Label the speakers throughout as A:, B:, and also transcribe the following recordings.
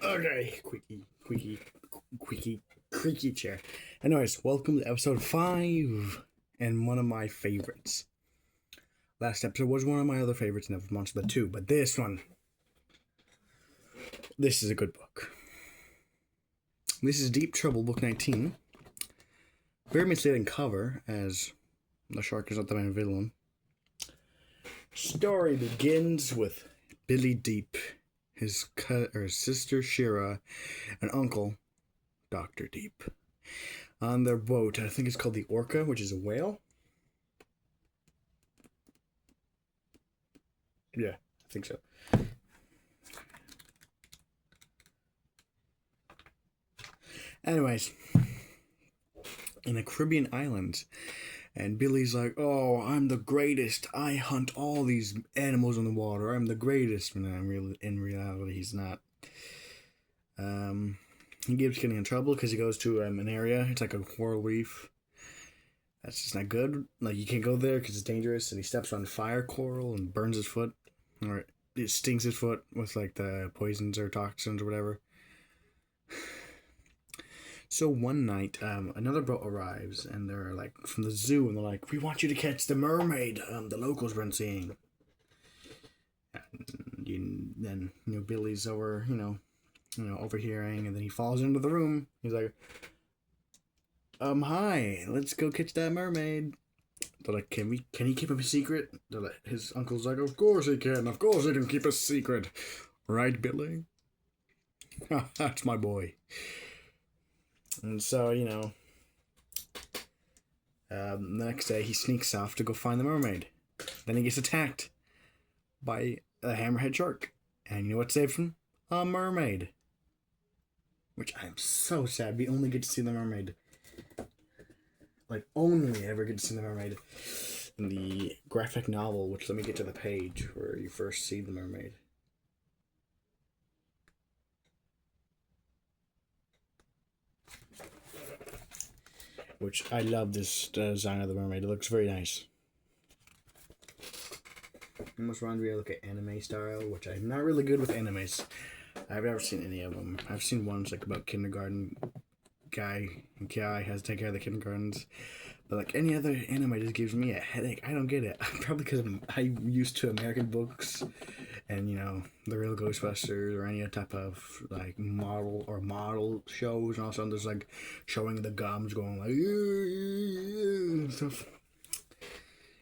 A: Okay, creaky chair. Anyways, welcome to episode 5 and one of my favorites. Last episode was one of my other favorites, Never Monster 2, but this is a good book. This is Deep Trouble, book 19. Very misleading cover, as the shark is not the main villain. Story begins with Billy Deep, his sister Shira, and uncle Dr. Deep on their boat. I think it's called the Orca, which is a whale. Yeah, I think so. Anyways, in the Caribbean islands, and Billy's like, "Oh, I'm the greatest. I hunt all these animals in the water. I'm the greatest." And in reality, he's not. He keeps getting in trouble because he goes to an area. It's like a coral reef. That's just not good. Like, you can't go there because it's dangerous. And he steps on fire coral and burns his foot, or it stings his foot with like the poisons or toxins or whatever. So one night, another boat arrives, and they're like from the zoo, and they're like, "We want you to catch the mermaid the locals been seeing." And then Billy's overhearing, and then he falls into the room. He's like, "Hi, let's go catch that mermaid." They're like, "Can he keep a secret?" They're like, his uncle's like, "Of course he can. Of course he can keep a secret, right, Billy?" That's my boy. And so, the next day he sneaks off to go find the mermaid. Then he gets attacked by a hammerhead shark. And you know what saved him? A mermaid. Which I am so sad. We only get to see the mermaid. Like, only ever get to see the mermaid in the graphic novel, which, let me get to the page where you first see the mermaid. Which I love this design of the mermaid. It looks very nice. Almost reminds me of like an anime style, which I'm not really good with animes. I've never seen any of them. I've seen ones like about kindergarten guy has to take care of the kindergartens. But like any other anime just gives me a headache. I don't get it. Probably because I'm used to American books and the real Ghostbusters or any type of like model shows, and also there's like showing the gums going like and stuff.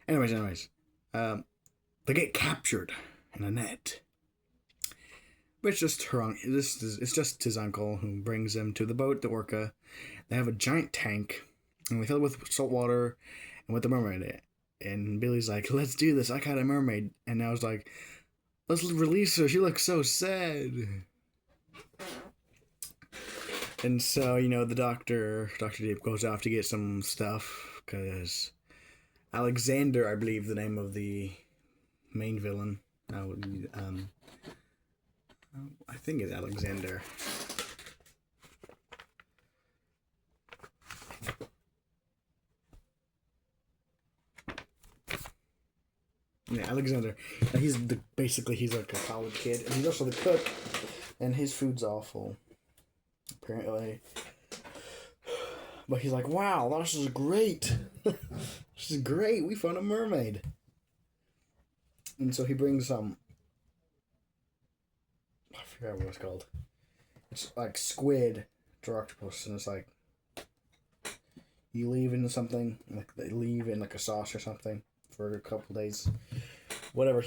A: Anyways, they get captured in a net. It's just it's just his uncle who brings them to the boat, the Orca. They have a giant tank, and they fill it with salt water and with the mermaid in it. And Billy's like, "Let's do this. I caught a mermaid." And I was like, "Let's release her. She looks so sad." And so, the Dr. Deep goes off to get some stuff, because Alexander, I believe the name of the main villain, I think it's Alexander. Yeah, Alexander. And he's like a college kid, and he's also the cook, and his food's awful, apparently. But he's like, "Wow, this is great. This is great. We found a mermaid." And so he brings I forgot what it's called. It's like squid or octopus, and it's like you leave in something, like they leave in like a sauce or something for a couple days. Whatever.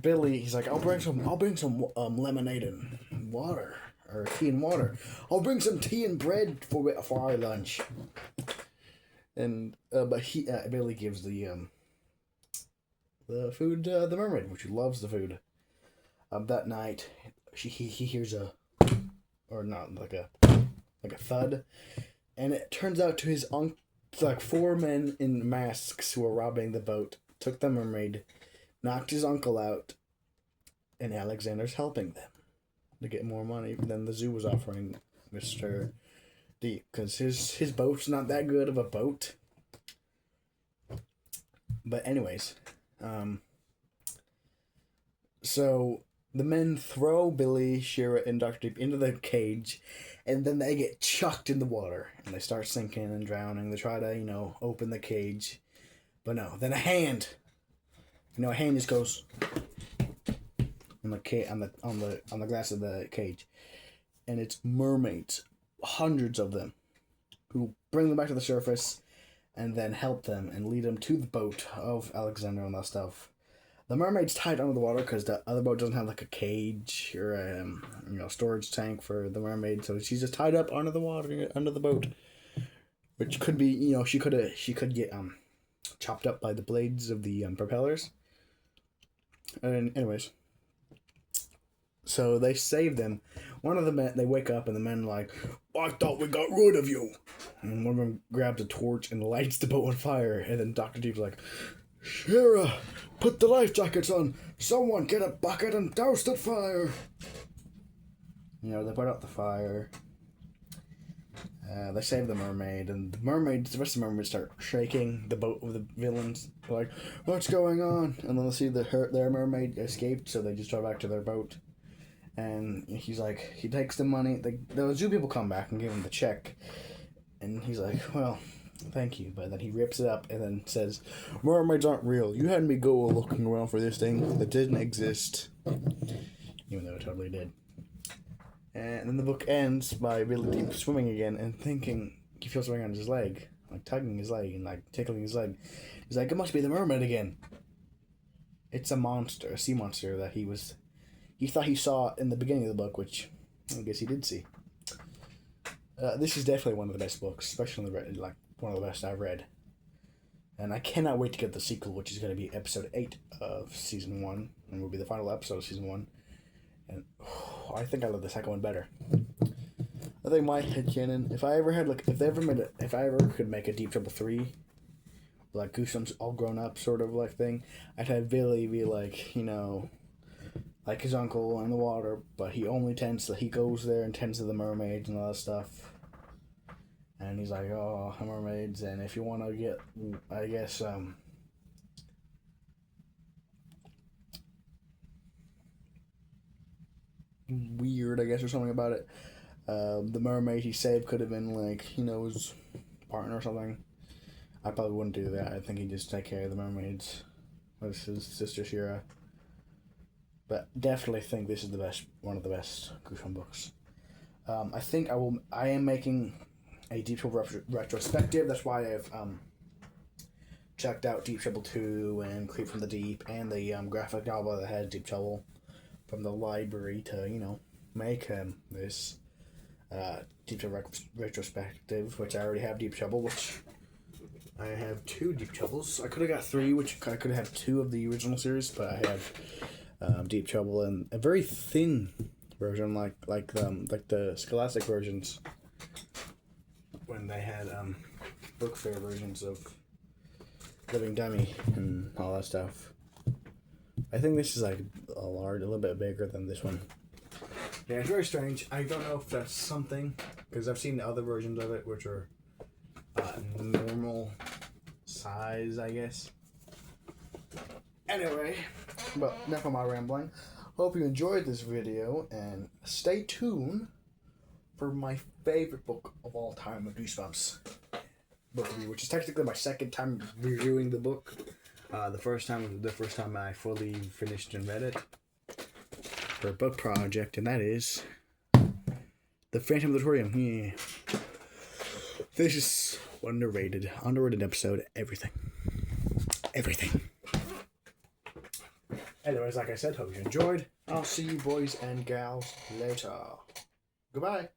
A: Billy's like, I'll bring some lemonade and water, or tea and water. I'll bring some tea and bread for our lunch. And but Billy gives the food to the mermaid, which loves the food. That night, he hears or not like a thud, and it turns out to his uncle, like 4 men in masks who were robbing the boat took the mermaid, knocked his uncle out, and Alexander's helping them to get more money than the zoo was offering Mr. Deep, because his boat's not that good of a boat. But anyways, so the men throw Billy, Shira, and Dr. Deep into the cage, and then they get chucked in the water, and they start sinking and drowning. They try to, open the cage, but no. Then a hand just goes on the glass of the cage, and it's mermaids, hundreds of them, who bring them back to the surface, and then help them and lead them to the boat of Alexander and that stuff. The mermaid's tied under the water because the other boat doesn't have like a cage or a storage tank for the mermaid, so she's just tied up under the water under the boat, which could be she could get chopped up by the blades of the propellers. And anyways, so they save them. One of the men, they wake up and the men are like, I thought we got rid of you. And one of them grabs a torch and lights the boat on fire. And then Dr. Deep's like, Shira, put the life jackets on. Someone get a bucket and douse the fire. They put out the fire. They save the mermaid, and the rest of the mermaids start shaking the boat with the villains. They're like, what's going on? And then they see their mermaid escaped, so they just drive back to their boat. And he's like, he takes the money. The zoo people come back and give him the check. And he's like, well, thank you. But then he rips it up and then says, mermaids aren't real. You had me go looking around for this thing that didn't exist. Even though it totally did. And then the book ends by Billy Deep swimming again and thinking he feels something on his leg. Like tugging his leg and like tickling his leg. He's like, it must be the mermaid again. It's a monster, a sea monster that he thought he saw in the beginning of the book, which I guess he did see. This is definitely one of the best books, especially one of the best I've read. And I cannot wait to get the sequel, which is going to be episode 8 of season 1, and will be the final episode of season 1. And I think I love the second one better. I think my headcanon, if I ever could make a Deep Trouble 3, like Goosebumps all grown up sort of like thing, I'd have Billy be like, like his uncle in the water, but he goes there and tends to the mermaids and all that stuff. And he's like, oh, mermaids, and if you want to get, I guess, weird, I guess, or something about it. The mermaid he saved could have been like, his partner or something. I probably wouldn't do that. I think he'd just take care of the mermaids with his sister Shira. But definitely think this is one of the best Goosebumps books. I am making a Deep Trouble retrospective. That's why I've checked out Deep Trouble 2 and Creep from the Deep and the graphic novel that had Deep Trouble from the library to, make this Deep Trouble retrospective, which I already have Deep Trouble, which I have 2 Deep Troubles. I could have got 3, which I could have had 2 of the original series, but I have Deep Trouble and a very thin version, like the Scholastic versions, when they had book fair versions of Living Dummy and all that stuff. I think this is like a little bit bigger than this one. Yeah, it's very strange. I don't know if that's something, because I've seen the other versions of it, which are normal size, I guess. Anyway, but enough of my rambling. Hope you enjoyed this video, and stay tuned for my favorite book of all time of Goosebumps book review, which is technically my second time reviewing the book. The first time I fully finished and read it for a book project, and that is The Phantom Auditorium. Yeah. This is underrated episode. Everything. Anyways, like I said, hope you enjoyed. I'll see you boys and gals later. Goodbye.